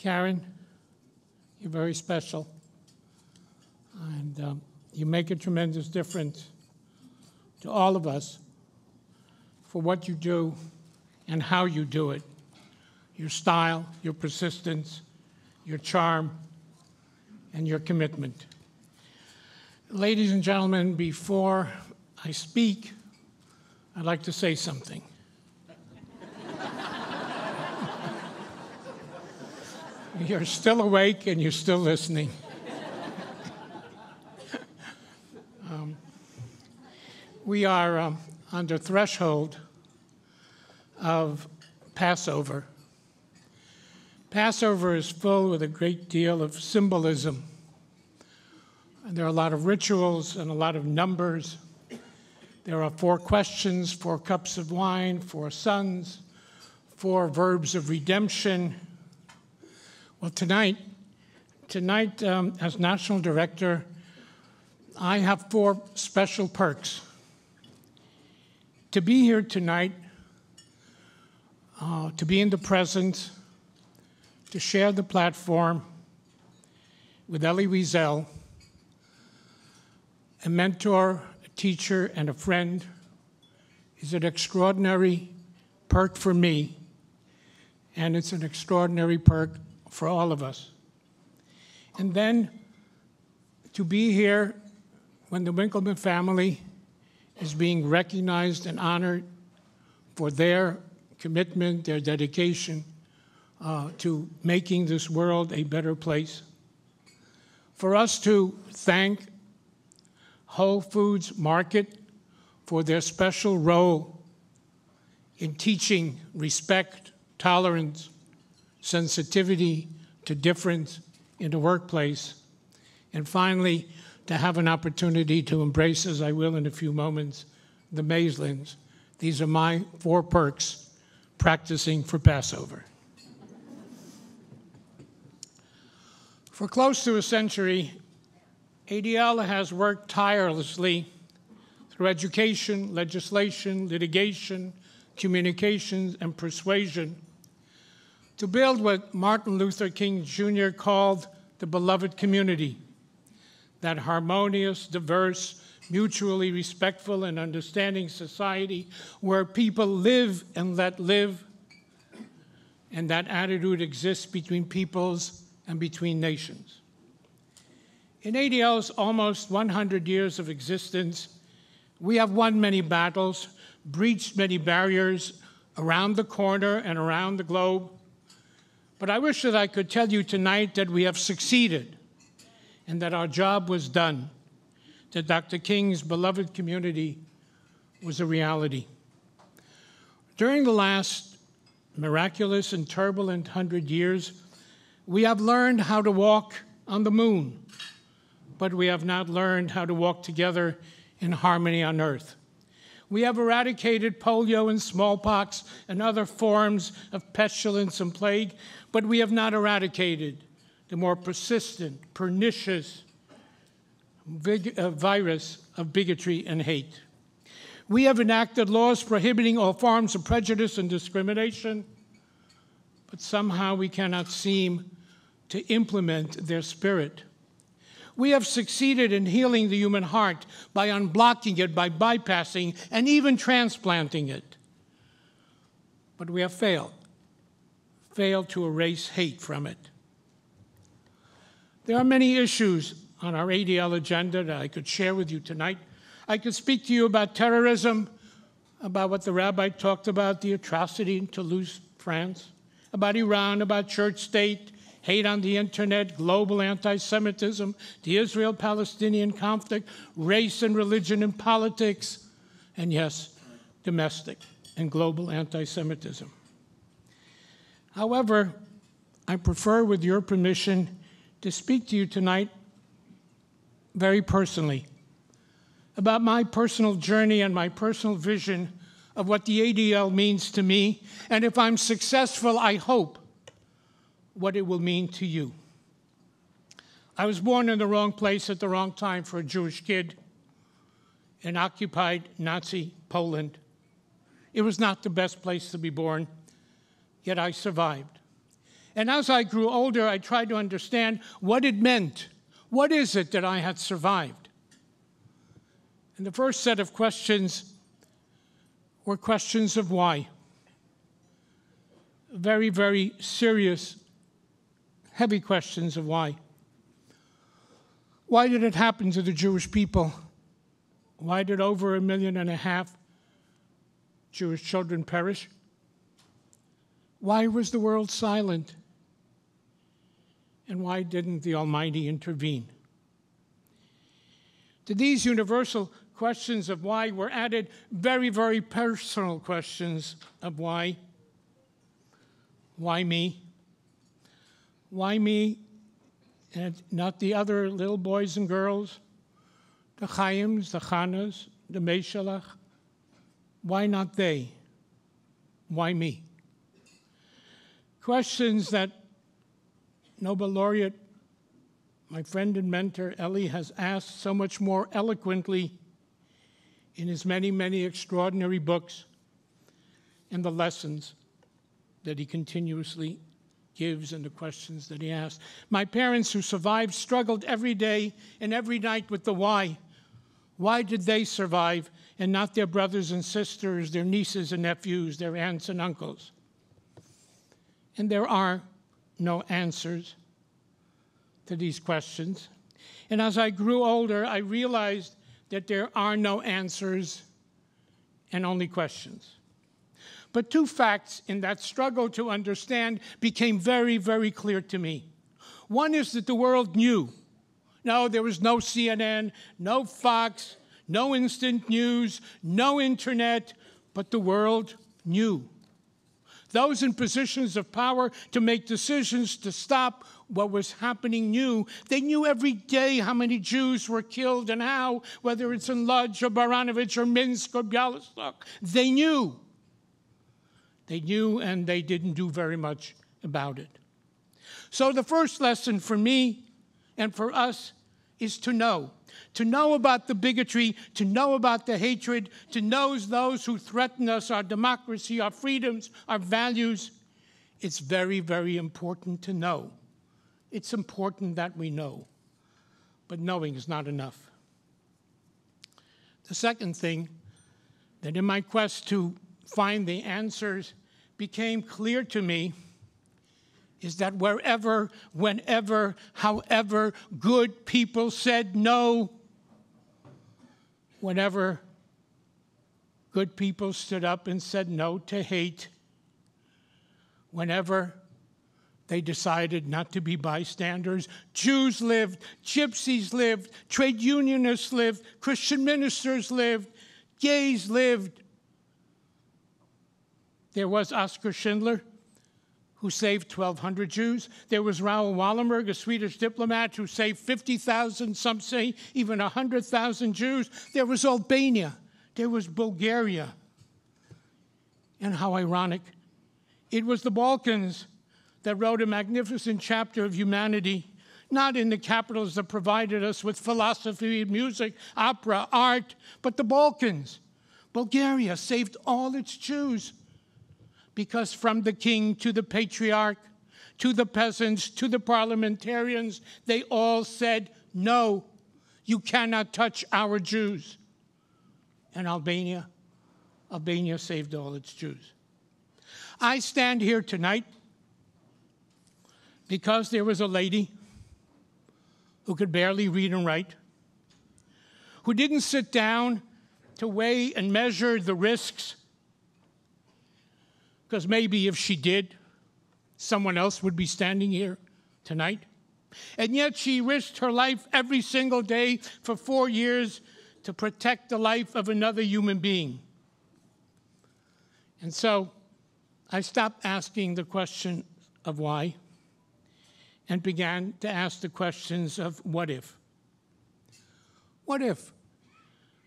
Karen, you're very special, and you make a tremendous difference to all of us for what you do and how you do it. Your style, your persistence, your charm, and your commitment. Ladies and gentlemen, before I speak, I'd like to say something. You're still awake and you're still listening. We are on the threshold of Passover. Passover is full with a great deal of symbolism. And there are a lot of rituals and a lot of numbers. There are 4 questions, 4 cups of wine, 4 sons, 4 verbs of redemption. Well, tonight, as National Director, I have 4 special perks. To be here tonight, to be in the presence, to share the platform with Elie Wiesel, a mentor, a teacher, and a friend, is an extraordinary perk for me, and it's an extraordinary perk for all of us. And then to be here when the Winkleman family is being recognized and honored for their commitment, their dedication to making this world a better place. For us to thank Whole Foods Market for their special role in teaching respect, tolerance, sensitivity to difference in the workplace. And finally, to have an opportunity to embrace, as I will in a few moments, the Maislins. These are my 4 perks practicing for Passover. For close to a century, ADL has worked tirelessly through education, legislation, litigation, communications, and persuasion to build what Martin Luther King Jr. called the beloved community, that harmonious, diverse, mutually respectful, and understanding society where people live and let live, and that attitude exists between peoples and between nations. In ADL's almost 100 years of existence, we have won many battles, breached many barriers around the corner and around the globe. But I wish that I could tell you tonight that we have succeeded and that our job was done, that Dr. King's beloved community was a reality. During the last miraculous and turbulent 100 years, we have learned how to walk on the moon, but we have not learned how to walk together in harmony on earth. We have eradicated polio and smallpox and other forms of pestilence and plague, but we have not eradicated the more persistent, pernicious virus of bigotry and hate. We have enacted laws prohibiting all forms of prejudice and discrimination, but somehow we cannot seem to implement their spirit. We have succeeded in healing the human heart by unblocking it, by bypassing, and even transplanting it. But we have failed to erase hate from it. There are many issues on our ADL agenda that I could share with you tonight. I could speak to you about terrorism, about what the rabbi talked about, the atrocity in Toulouse, France, about Iran, about church-state, hate on the internet, global anti-Semitism, the Israel-Palestinian conflict, race and religion in politics, and yes, domestic and global anti-Semitism. However, I prefer, with your permission, to speak to you tonight very personally about my personal journey and my personal vision of what the ADL means to me, and if I'm successful, I hope, what it will mean to you. I was born in the wrong place at the wrong time for a Jewish kid in occupied Nazi Poland. It was not the best place to be born, yet I survived. And as I grew older, I tried to understand what it meant. What is it that I had survived? And the first set of questions were questions of why. Very, very serious, heavy questions of why. Why did it happen to the Jewish people? Why did over 1.5 million Jewish children perish? Why was the world silent? And why didn't the Almighty intervene? To these universal questions of why were added very, very personal questions of why. Why me? Why me and not the other little boys and girls, the Chaims, the Chanas, the Meshalach? Why not they? Why me? Questions that Nobel laureate, my friend and mentor, Eli, has asked so much more eloquently in his many, many extraordinary books and the lessons that he continuously gives and the questions that he asks. My parents who survived struggled every day and every night with the why. Why did they survive and not their brothers and sisters, their nieces and nephews, their aunts and uncles? And there are no answers to these questions. And as I grew older, I realized that there are no answers and only questions. But two facts in that struggle to understand became very, very clear to me. One is that the world knew. No, there was no CNN, no Fox, no instant news, no internet, but the world knew. Those in positions of power to make decisions to stop what was happening knew. They knew every day how many Jews were killed and how, whether it's in Lodz or Baranovich or Minsk or Bialystok. They knew. They knew, and they didn't do very much about it. So the first lesson for me and for us is to know. To know about the bigotry, to know about the hatred, to know those who threaten us, our democracy, our freedoms, our values. It's very, very important to know. It's important that we know. But knowing is not enough. The second thing that in my quest to find the answers became clear to me is that wherever, whenever, however good people said no, whenever good people stood up and said no to hate, whenever they decided not to be bystanders, Jews lived, gypsies lived, trade unionists lived, Christian ministers lived, gays lived. There was Oskar Schindler, who saved 1,200 Jews. There was Raoul Wallenberg, a Swedish diplomat, who saved 50,000, some say even 100,000 Jews. There was Albania. There was Bulgaria. And how ironic. It was the Balkans that wrote a magnificent chapter of humanity, not in the capitals that provided us with philosophy, music, opera, art, but the Balkans. Bulgaria saved all its Jews. Because from the king to the patriarch, to the peasants, to the parliamentarians, they all said, no, you cannot touch our Jews. And Albania saved all its Jews. I stand here tonight because there was a lady who could barely read and write, who didn't sit down to weigh and measure the risks, because maybe if she did, someone else would be standing here tonight. And yet she risked her life every single day for 4 years to protect the life of another human being. And so I stopped asking the question of why and began to ask the questions of what if. What if?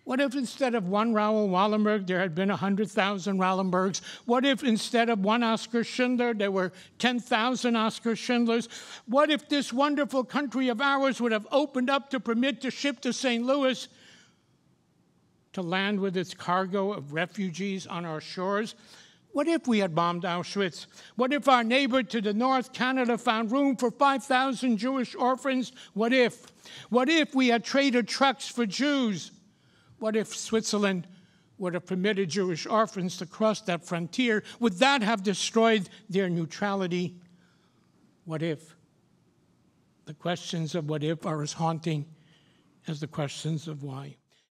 What if instead of one Raoul Wallenberg, there had been 100,000 Wallenbergs? What if instead of one Oskar Schindler, there were 10,000 Oskar Schindlers? What if this wonderful country of ours would have opened up to permit the ship to St. Louis to land with its cargo of refugees on our shores? What if we had bombed Auschwitz? What if our neighbor to the north, Canada, found room for 5,000 Jewish orphans? What if? What if we had traded trucks for Jews? What if Switzerland would have permitted Jewish orphans to cross that frontier? Would that have destroyed their neutrality? What if? The questions of what if are as haunting as the questions of why.